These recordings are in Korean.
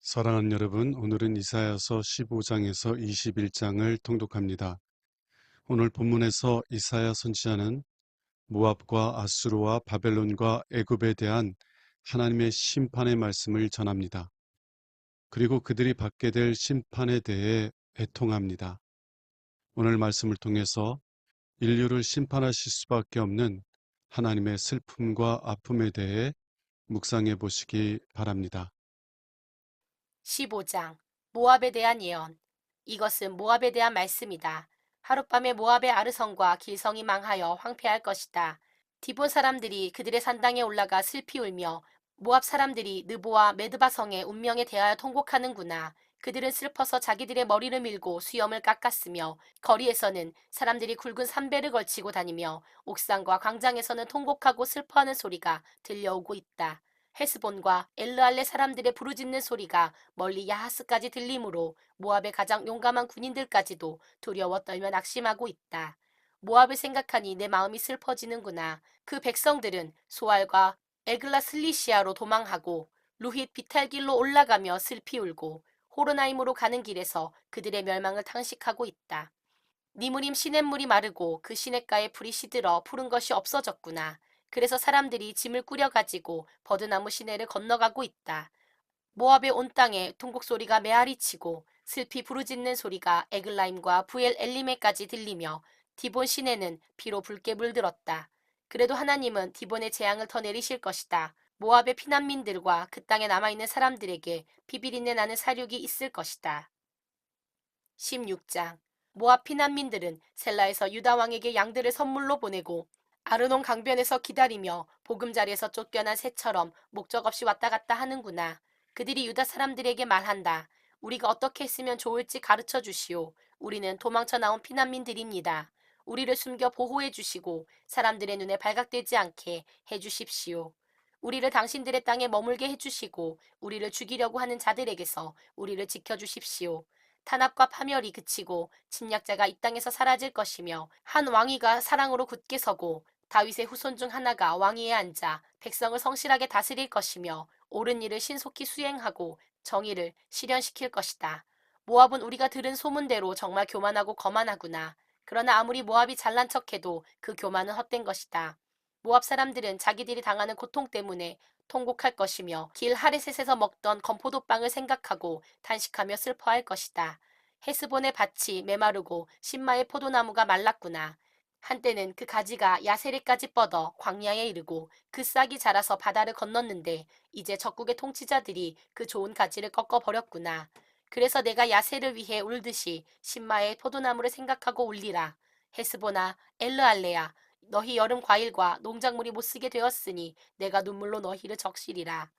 사랑하는 여러분, 오늘은 이사야서 15장에서 21장을 통독합니다. 오늘 본문에서 이사야 선지자는 모압과 아수르와 바벨론과 애굽에 대한 하나님의 심판의 말씀을 전합니다. 그리고 그들이 받게 될 심판에 대해 애통합니다. 오늘 말씀을 통해서 인류를 심판하실 수밖에 없는 하나님의 슬픔과 아픔에 대해 묵상해 보시기 바랍니다. 15장 모압에 대한 예언. 이것은 모압에 대한 말씀이다. 하룻밤에 모압의 아르성과 길성이 망하여 황폐할 것이다. 디본 사람들이 그들의 산당에 올라가 슬피 울며 모압 사람들이 느보와 메드바성의 운명에 대하여 통곡하는구나. 그들은 슬퍼서 자기들의 머리를 밀고 수염을 깎았으며 거리에서는 사람들이 굵은 삼배를 걸치고 다니며 옥상과 광장에서는 통곡하고 슬퍼하는 소리가 들려오고 있다. 헤스본과 엘르알레 사람들의 부르짖는 소리가 멀리 야하스까지 들리므로 모압의 가장 용감한 군인들까지도 두려워 떨며 낙심하고 있다. 모압을 생각하니 내 마음이 슬퍼지는구나. 그 백성들은 소알과 에글라슬리시아로 도망하고 루힛 비탈길로 올라가며 슬피 울고 호르나임으로 가는 길에서 그들의 멸망을 탄식하고 있다. 니무림 시냇물이 마르고 그 시냇가에 풀이 시들어 푸른 것이 없어졌구나. 그래서 사람들이 짐을 꾸려가지고 버드나무 시내를 건너가고 있다. 모압의 온 땅에 통곡 소리가 메아리치고 슬피 부르짖는 소리가 에글라임과 부엘 엘리메까지 들리며 디본 시내는 피로 붉게 물들었다. 그래도 하나님은 디본의 재앙을 더 내리실 것이다. 모압의 피난민들과 그 땅에 남아있는 사람들에게 피비린내 나는 사륙이 있을 것이다. 16장 모압 피난민들은 셀라에서 유다 왕에게 양들을 선물로 보내고 아르논 강변에서 기다리며 보금자리에서 쫓겨난 새처럼 목적 없이 왔다 갔다 하는구나. 그들이 유다 사람들에게 말한다. 우리가 어떻게 했으면 좋을지 가르쳐 주시오. 우리는 도망쳐 나온 피난민들입니다. 우리를 숨겨 보호해 주시고 사람들의 눈에 발각되지 않게 해 주십시오. 우리를 당신들의 땅에 머물게 해 주시고 우리를 죽이려고 하는 자들에게서 우리를 지켜 주십시오. 탄압과 파멸이 그치고 침략자가 이 땅에서 사라질 것이며 한 왕위가 사랑으로 굳게 서고 다윗의 후손 중 하나가 왕위에 앉아 백성을 성실하게 다스릴 것이며 옳은 일을 신속히 수행하고 정의를 실현시킬 것이다. 모압은 우리가 들은 소문대로 정말 교만하고 거만하구나. 그러나 아무리 모압이 잘난 척해도 그 교만은 헛된 것이다. 모압 사람들은 자기들이 당하는 고통 때문에 통곡할 것이며 길 하레셋에서 먹던 건포도빵을 생각하고 탄식하며 슬퍼할 것이다. 헤스본의 밭이 메마르고 신마의 포도나무가 말랐구나. 한때는 그 가지가 야세리까지 뻗어 광야에 이르고 그 싹이 자라서 바다를 건넜는데 이제 적국의 통치자들이 그 좋은 가지를 꺾어 버렸구나. 그래서 내가 야세를 위해 울듯이 신마의 포도나무를 생각하고 울리라. 헤스보나 엘르알레야, 너희 여름 과일과 농작물이 못쓰게 되었으니 내가 눈물로 너희를 적시리라.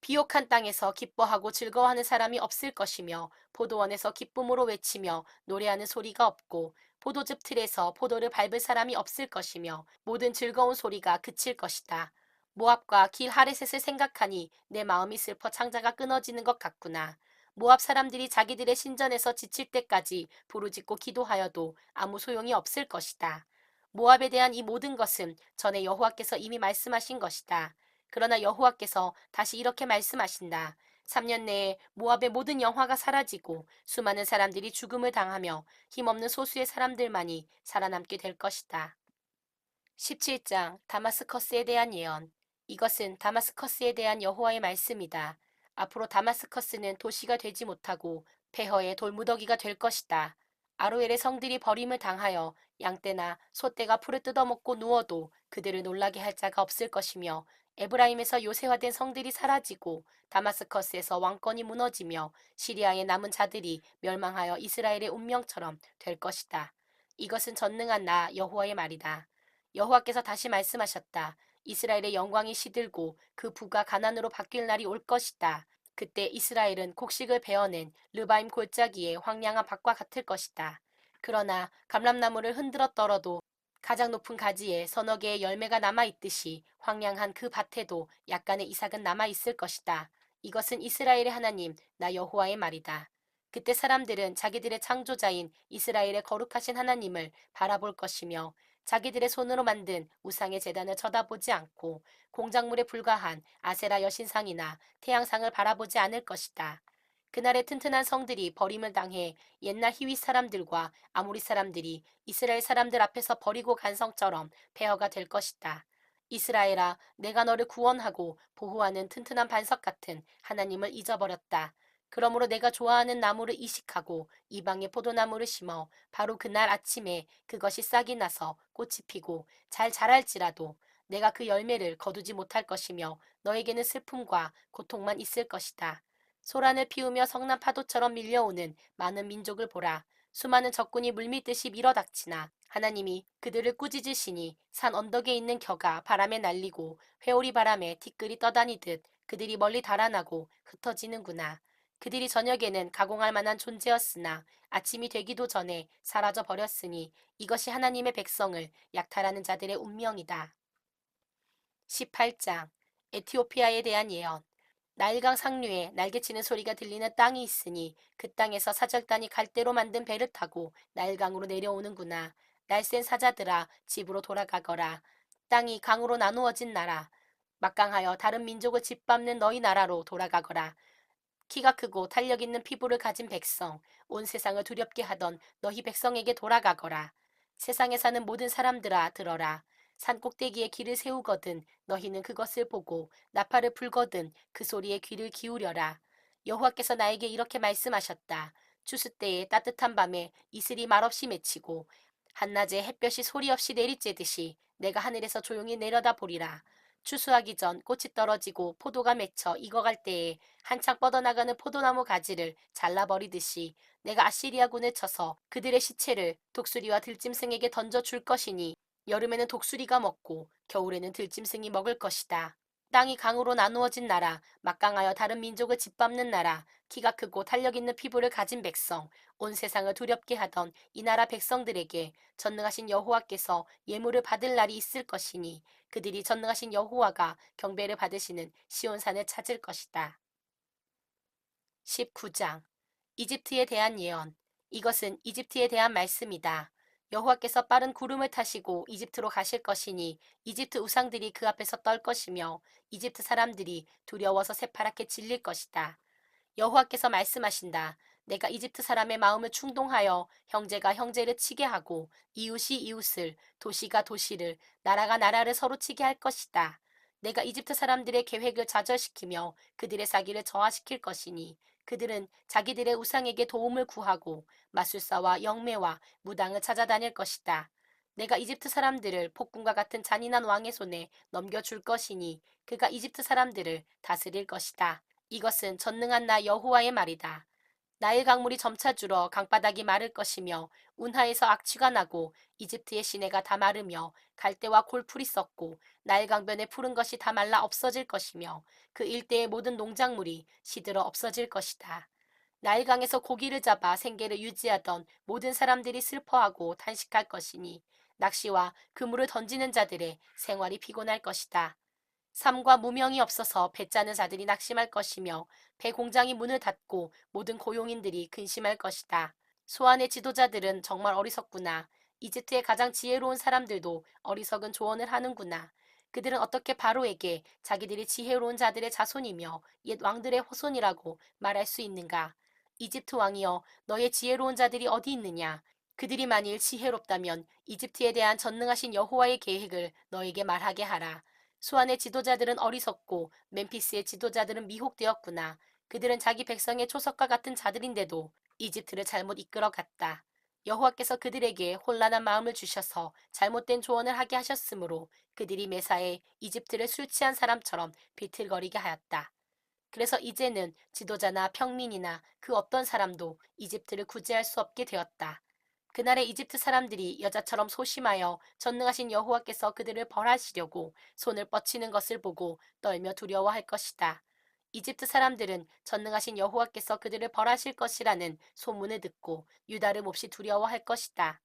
비옥한 땅에서 기뻐하고 즐거워하는 사람이 없을 것이며 포도원에서 기쁨으로 외치며 노래하는 소리가 없고 포도즙 틀에서 포도를 밟을 사람이 없을 것이며 모든 즐거운 소리가 그칠 것이다. 모압과 길 하레셋을 생각하니 내 마음이 슬퍼 창자가 끊어지는 것 같구나. 모압 사람들이 자기들의 신전에서 지칠 때까지 부르짖고 기도하여도 아무 소용이 없을 것이다. 모압에 대한 이 모든 것은 전에 여호와께서 이미 말씀하신 것이다. 그러나 여호와께서 다시 이렇게 말씀하신다. 3년 내에 모압의 모든 영화가 사라지고 수많은 사람들이 죽음을 당하며 힘없는 소수의 사람들만이 살아남게 될 것이다. 17장 다마스커스에 대한 예언. 이것은 다마스커스에 대한 여호와의 말씀이다. 앞으로 다마스커스는 도시가 되지 못하고 폐허의 돌무더기가 될 것이다. 아로엘의 성들이 버림을 당하여 양떼나 소떼가 풀을 뜯어먹고 누워도 그들을 놀라게 할 자가 없을 것이며 에브라임에서 요새화된 성들이 사라지고 다마스커스에서 왕권이 무너지며 시리아에 남은 자들이 멸망하여 이스라엘의 운명처럼 될 것이다. 이것은 전능한 나 여호와의 말이다. 여호와께서 다시 말씀하셨다. 이스라엘의 영광이 시들고 그 부가 가난으로 바뀔 날이 올 것이다. 그때 이스라엘은 곡식을 베어낸 르바임 골짜기의 황량한 밭과 같을 것이다. 그러나 감람나무를 흔들어 떨어도 가장 높은 가지에 서너 개의 열매가 남아있듯이 황량한 그 밭에도 약간의 이삭은 남아있을 것이다. 이것은 이스라엘의 하나님 나 여호와의 말이다. 그때 사람들은 자기들의 창조자인 이스라엘의 거룩하신 하나님을 바라볼 것이며 자기들의 손으로 만든 우상의 제단을 쳐다보지 않고 공작물에 불과한 아세라 여신상이나 태양상을 바라보지 않을 것이다. 그날의 튼튼한 성들이 버림을 당해 옛날 히윗 사람들과 아모리 사람들이 이스라엘 사람들 앞에서 버리고 간 성처럼 폐허가 될 것이다. 이스라엘아, 내가 너를 구원하고 보호하는 튼튼한 반석 같은 하나님을 잊어버렸다. 그러므로 내가 좋아하는 나무를 이식하고 이방의 포도나무를 심어 바로 그날 아침에 그것이 싹이 나서 꽃이 피고 잘 자랄지라도 내가 그 열매를 거두지 못할 것이며 너에게는 슬픔과 고통만 있을 것이다. 소란을 피우며 성난 파도처럼 밀려오는 많은 민족을 보라. 수많은 적군이 물밀듯이 밀어닥치나 하나님이 그들을 꾸짖으시니 산 언덕에 있는 겨가 바람에 날리고 회오리 바람에 티끌이 떠다니듯 그들이 멀리 달아나고 흩어지는구나. 그들이 저녁에는 가공할 만한 존재였으나 아침이 되기도 전에 사라져 버렸으니 이것이 하나님의 백성을 약탈하는 자들의 운명이다. 18장 에티오피아에 대한 예언. 나일강 상류에 날개치는 소리가 들리는 땅이 있으니 그 땅에서 사절단이 갈대로 만든 배를 타고 나일강으로 내려오는구나. 날쌘 사자들아 집으로 돌아가거라. 땅이 강으로 나누어진 나라. 막강하여 다른 민족을 짓밟는 너희 나라로 돌아가거라. 키가 크고 탄력 있는 피부를 가진 백성, 온 세상을 두렵게 하던 너희 백성에게 돌아가거라. 세상에 사는 모든 사람들아 들어라. 산 꼭대기에 길을 세우거든 너희는 그것을 보고 나팔을 불거든 그 소리에 귀를 기울여라. 여호와께서 나에게 이렇게 말씀하셨다. 추수 때에 따뜻한 밤에 이슬이 말없이 맺히고 한낮에 햇볕이 소리 없이 내리쬐듯이 내가 하늘에서 조용히 내려다 보리라. 추수하기 전 꽃이 떨어지고 포도가 맺혀 익어갈 때에 한창 뻗어나가는 포도나무 가지를 잘라버리듯이 내가 아시리아군을 쳐서 그들의 시체를 독수리와 들짐승에게 던져줄 것이니 여름에는 독수리가 먹고 겨울에는 들짐승이 먹을 것이다. 땅이 강으로 나누어진 나라, 막강하여 다른 민족을 짓밟는 나라, 키가 크고 탄력 있는 피부를 가진 백성, 온 세상을 두렵게 하던 이 나라 백성들에게 전능하신 여호와께서 예물을 받을 날이 있을 것이니 그들이 전능하신 여호와가 경배를 받으시는 시온산을 찾을 것이다. 19장 이집트에 대한 예언. 이것은 이집트에 대한 말씀이다. 여호와께서 빠른 구름을 타시고 이집트로 가실 것이니 이집트 우상들이 그 앞에서 떨 것이며 이집트 사람들이 두려워서 새파랗게 질릴 것이다. 여호와께서 말씀하신다. 내가 이집트 사람의 마음을 충동하여 형제가 형제를 치게 하고 이웃이 이웃을, 도시가 도시를, 나라가 나라를 서로 치게 할 것이다. 내가 이집트 사람들의 계획을 좌절시키며 그들의 사기를 저하시킬 것이니 그들은 자기들의 우상에게 도움을 구하고 마술사와 영매와 무당을 찾아다닐 것이다. 내가 이집트 사람들을 폭군과 같은 잔인한 왕의 손에 넘겨줄 것이니 그가 이집트 사람들을 다스릴 것이다. 이것은 전능한 나 여호와의 말이다. 나일 강물이 점차 줄어 강바닥이 마를 것이며 운하에서 악취가 나고 이집트의 시내가 다 마르며 갈대와 골풀이 썩고 나일 강변의 푸른 것이 다 말라 없어질 것이며 그 일대의 모든 농작물이 시들어 없어질 것이다. 나일 강에서 고기를 잡아 생계를 유지하던 모든 사람들이 슬퍼하고 탄식할 것이니 낚시와 그물을 던지는 자들의 생활이 피곤할 것이다. 삶과 무명이 없어서 배 짜는 자들이 낙심할 것이며 배 공장이 문을 닫고 모든 고용인들이 근심할 것이다. 소안의 지도자들은 정말 어리석구나. 이집트의 가장 지혜로운 사람들도 어리석은 조언을 하는구나. 그들은 어떻게 바로에게 자기들이 지혜로운 자들의 자손이며 옛 왕들의 후손이라고 말할 수 있는가? 이집트 왕이여, 너의 지혜로운 자들이 어디 있느냐? 그들이 만일 지혜롭다면 이집트에 대한 전능하신 여호와의 계획을 너에게 말하게 하라. 수안의 지도자들은 어리석고 멤피스의 지도자들은 미혹되었구나. 그들은 자기 백성의 초석과 같은 자들인데도 이집트를 잘못 이끌어갔다. 여호와께서 그들에게 혼란한 마음을 주셔서 잘못된 조언을 하게 하셨으므로 그들이 매사에 이집트를 술 취한 사람처럼 비틀거리게 하였다. 그래서 이제는 지도자나 평민이나 그 어떤 사람도 이집트를 구제할 수 없게 되었다. 그날에 이집트 사람들이 여자처럼 소심하여 전능하신 여호와께서 그들을 벌하시려고 손을 뻗치는 것을 보고 떨며 두려워할 것이다. 이집트 사람들은 전능하신 여호와께서 그들을 벌하실 것이라는 소문을 듣고 유다를 몹시 두려워할 것이다.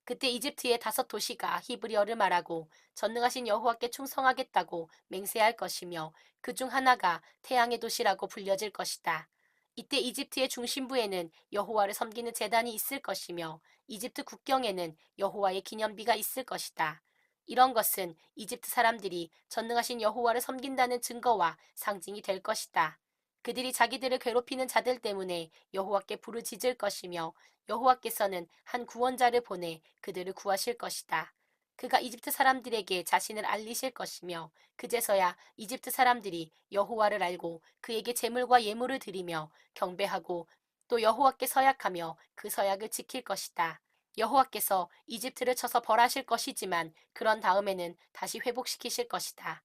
그때 이집트의 5도시가 히브리어를 말하고 전능하신 여호와께 충성하겠다고 맹세할 것이며 그 중 하나가 태양의 도시라고 불려질 것이다. 이때 이집트의 중심부에는 여호와를 섬기는 제단이 있을 것이며 이집트 국경에는 여호와의 기념비가 있을 것이다. 이런 것은 이집트 사람들이 전능하신 여호와를 섬긴다는 증거와 상징이 될 것이다. 그들이 자기들을 괴롭히는 자들 때문에 여호와께 부르짖을 것이며 여호와께서는 한 구원자를 보내 그들을 구하실 것이다. 그가 이집트 사람들에게 자신을 알리실 것이며 그제서야 이집트 사람들이 여호와를 알고 그에게 제물과 예물을 드리며 경배하고 또 여호와께 서약하며 그 서약을 지킬 것이다. 여호와께서 이집트를 쳐서 벌하실 것이지만 그런 다음에는 다시 회복시키실 것이다.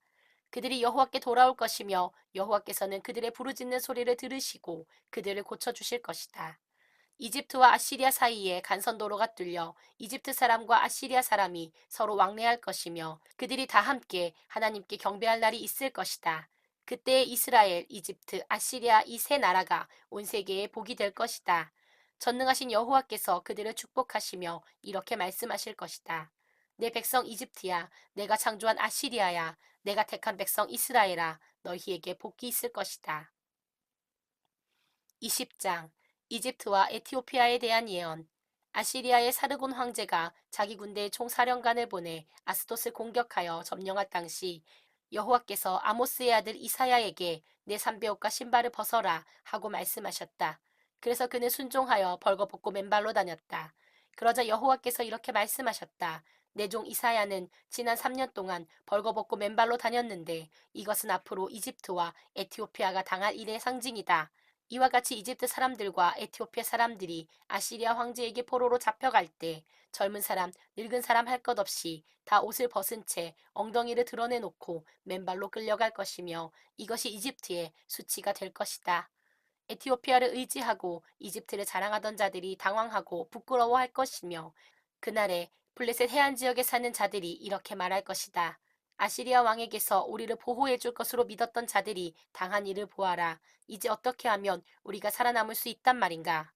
그들이 여호와께 돌아올 것이며 여호와께서는 그들의 부르짖는 소리를 들으시고 그들을 고쳐주실 것이다. 이집트와 아시리아 사이에 간선도로가 뚫려 이집트 사람과 아시리아 사람이 서로 왕래할 것이며 그들이 다 함께 하나님께 경배할 날이 있을 것이다. 그때 이스라엘, 이집트, 아시리아 이 세 나라가 온 세계에 복이 될 것이다. 전능하신 여호와께서 그들을 축복하시며 이렇게 말씀하실 것이다. 내 백성 이집트야, 내가 창조한 아시리아야, 내가 택한 백성 이스라엘아, 너희에게 복이 있을 것이다. 20장 이집트와 에티오피아에 대한 예언. 아시리아의 사르곤 황제가 자기 군대의 총사령관을 보내 아스돗을 공격하여 점령할 당시 여호와께서 아모스의 아들 이사야에게 내 삼배옷과 신발을 벗어라 하고 말씀하셨다. 그래서 그는 순종하여 벌거벗고 맨발로 다녔다. 그러자 여호와께서 이렇게 말씀하셨다. 내 종 이사야는 지난 3년 동안 벌거벗고 맨발로 다녔는데 이것은 앞으로 이집트와 에티오피아가 당할 일의 상징이다. 이와 같이 이집트 사람들과 에티오피아 사람들이 아시리아 황제에게 포로로 잡혀갈 때 젊은 사람, 늙은 사람 할 것 없이 다 옷을 벗은 채 엉덩이를 드러내놓고 맨발로 끌려갈 것이며 이것이 이집트의 수치가 될 것이다. 에티오피아를 의지하고 이집트를 자랑하던 자들이 당황하고 부끄러워할 것이며 그날에 블레셋 해안 지역에 사는 자들이 이렇게 말할 것이다. 아시리아 왕에게서 우리를 보호해 줄 것으로 믿었던 자들이 당한 일을 보아라. 이제 어떻게 하면 우리가 살아남을 수 있단 말인가?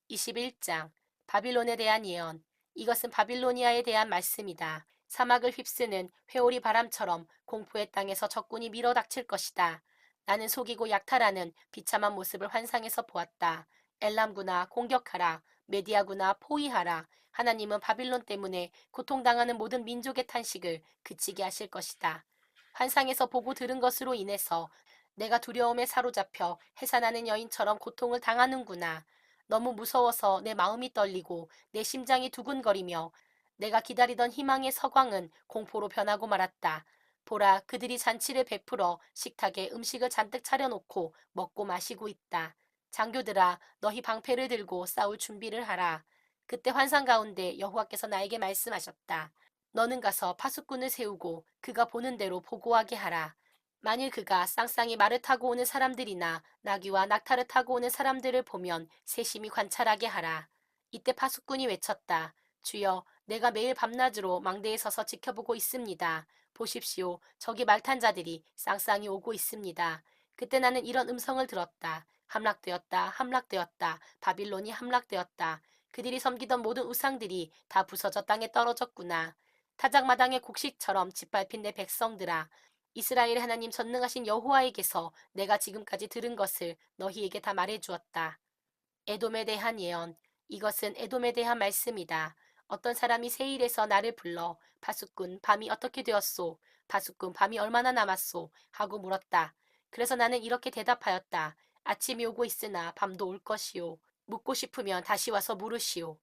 21장 바빌론에 대한 예언. 이것은 바빌로니아에 대한 말씀이다. 사막을 휩쓰는 회오리 바람처럼 공포의 땅에서 적군이 밀어닥칠 것이다. 나는 속이고 약탈하는 비참한 모습을 환상에서 보았다. 엘람구나 공격하라. 메디아구나 포위하라. 하나님은 바빌론 때문에 고통당하는 모든 민족의 탄식을 그치게 하실 것이다. 환상에서 보고 들은 것으로 인해서 내가 두려움에 사로잡혀 해산하는 여인처럼 고통을 당하는구나. 너무 무서워서 내 마음이 떨리고 내 심장이 두근거리며 내가 기다리던 희망의 서광은 공포로 변하고 말았다. 보라, 그들이 잔치를 베풀어 식탁에 음식을 잔뜩 차려놓고 먹고 마시고 있다. 장교들아, 너희 방패를 들고 싸울 준비를 하라. 그때 환상 가운데 여호와께서 나에게 말씀하셨다. 너는 가서 파수꾼을 세우고 그가 보는 대로 보고하게 하라. 만일 그가 쌍쌍이 말을 타고 오는 사람들이나 나귀와 낙타를 타고 오는 사람들을 보면 세심히 관찰하게 하라. 이때 파수꾼이 외쳤다. 주여, 내가 매일 밤낮으로 망대에 서서 지켜보고 있습니다. 보십시오. 저기 말탄 자들이 쌍쌍이 오고 있습니다. 그때 나는 이런 음성을 들었다. 함락되었다. 함락되었다. 바빌론이 함락되었다. 그들이 섬기던 모든 우상들이 다 부서져 땅에 떨어졌구나. 타작마당의 곡식처럼 짓밟힌 내 백성들아. 이스라엘의 하나님 전능하신 여호와에게서 내가 지금까지 들은 것을 너희에게 다 말해주었다. 에돔에 대한 예언. 이것은 에돔에 대한 말씀이다. 어떤 사람이 세일에서 나를 불러 파수꾼 밤이 어떻게 되었소? 파수꾼 밤이 얼마나 남았소? 하고 물었다. 그래서 나는 이렇게 대답하였다. 아침이 오고 있으나 밤도 올 것이요. 묻고 싶으면 다시 와서 물으시오.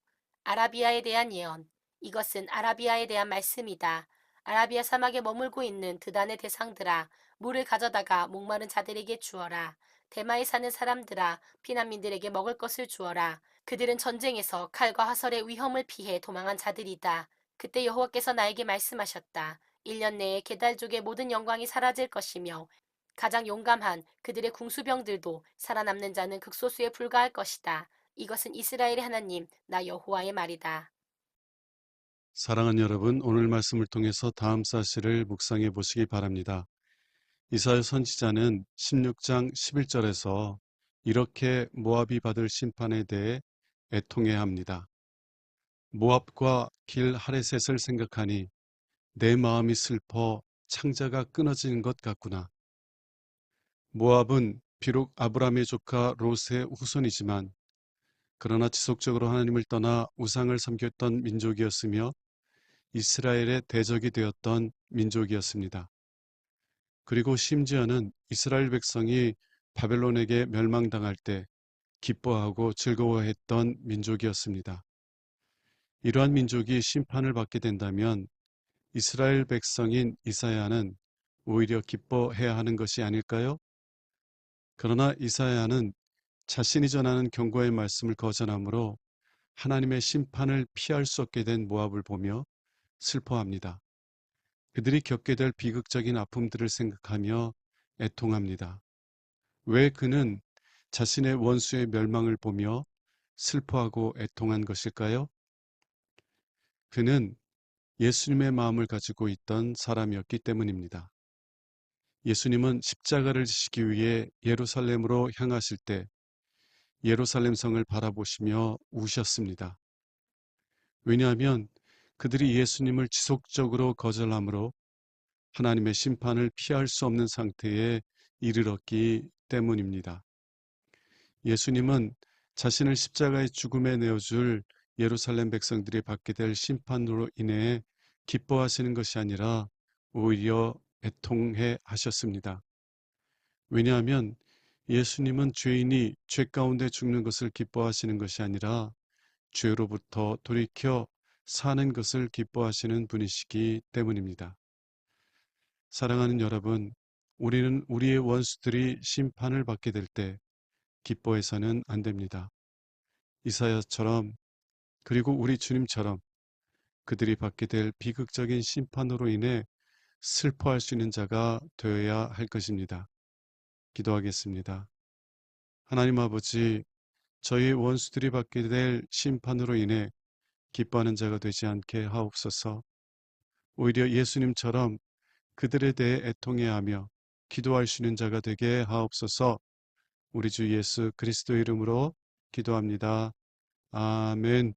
아라비아에 대한 예언. 이것은 아라비아에 대한 말씀이다. 아라비아 사막에 머물고 있는 드단의 대상들아, 물을 가져다가 목마른 자들에게 주어라. 대마에 사는 사람들아, 피난민들에게 먹을 것을 주어라. 그들은 전쟁에서 칼과 화살의 위험을 피해 도망한 자들이다. 그때 여호와께서 나에게 말씀하셨다. 1년 내에 게달족의 모든 영광이 사라질 것이며 가장 용감한 그들의 궁수병들도 살아남는 자는 극소수에 불과할 것이다. 이것은 이스라엘의 하나님 나 여호와의 말이다. 사랑하는 여러분, 오늘 말씀을 통해서 다음 사실을 묵상해 보시기 바랍니다. 이사야 선지자는 16장 11절에서 이렇게 모압이 받을 심판에 대해 애통해야 합니다. 모압과 길 하레셋을 생각하니 내 마음이 슬퍼 창자가 끊어지는 것 같구나. 모압은 비록 아브라함의 조카 롯의 후손이지만 그러나 지속적으로 하나님을 떠나 우상을 섬겼던 민족이었으며 이스라엘의 대적이 되었던 민족이었습니다. 그리고 심지어는 이스라엘 백성이 바벨론에게 멸망당할 때 기뻐하고 즐거워했던 민족이었습니다. 이러한 민족이 심판을 받게 된다면 이스라엘 백성인 이사야는 오히려 기뻐해야 하는 것이 아닐까요? 그러나 이사야는 자신이 전하는 경고의 말씀을 거절함으로 하나님의 심판을 피할 수 없게 된 모압을 보며 슬퍼합니다. 그들이 겪게 될 비극적인 아픔들을 생각하며 애통합니다. 왜 그는 자신의 원수의 멸망을 보며 슬퍼하고 애통한 것일까요? 그는 예수님의 마음을 가지고 있던 사람이었기 때문입니다. 예수님은 십자가를 지시기 위해 예루살렘으로 향하실 때 예루살렘 성을 바라보시며 우셨습니다. 왜냐하면 그들이 예수님을 지속적으로 거절함으로 하나님의 심판을 피할 수 없는 상태에 이르렀기 때문입니다. 예수님은 자신을 십자가의 죽음에 내어줄 예루살렘 백성들이 받게 될 심판으로 인해 기뻐하시는 것이 아니라 오히려 애통해 하셨습니다. 왜냐하면 예수님은 죄인이 죄 가운데 죽는 것을 기뻐하시는 것이 아니라 죄로부터 돌이켜 사는 것을 기뻐하시는 분이시기 때문입니다. 사랑하는 여러분, 우리는 우리의 원수들이 심판을 받게 될 때 기뻐해서는 안 됩니다. 이사야처럼 그리고 우리 주님처럼 그들이 받게 될 비극적인 심판으로 인해 슬퍼할 수 있는 자가 되어야 할 것입니다. 기도하겠습니다. 하나님 아버지, 저희 원수들이 받게 될 심판으로 인해 기뻐하는 자가 되지 않게 하옵소서. 오히려 예수님처럼 그들에 대해 애통해하며 기도할 수 있는 자가 되게 하옵소서. 우리 주 예수 그리스도 이름으로 기도합니다. 아멘.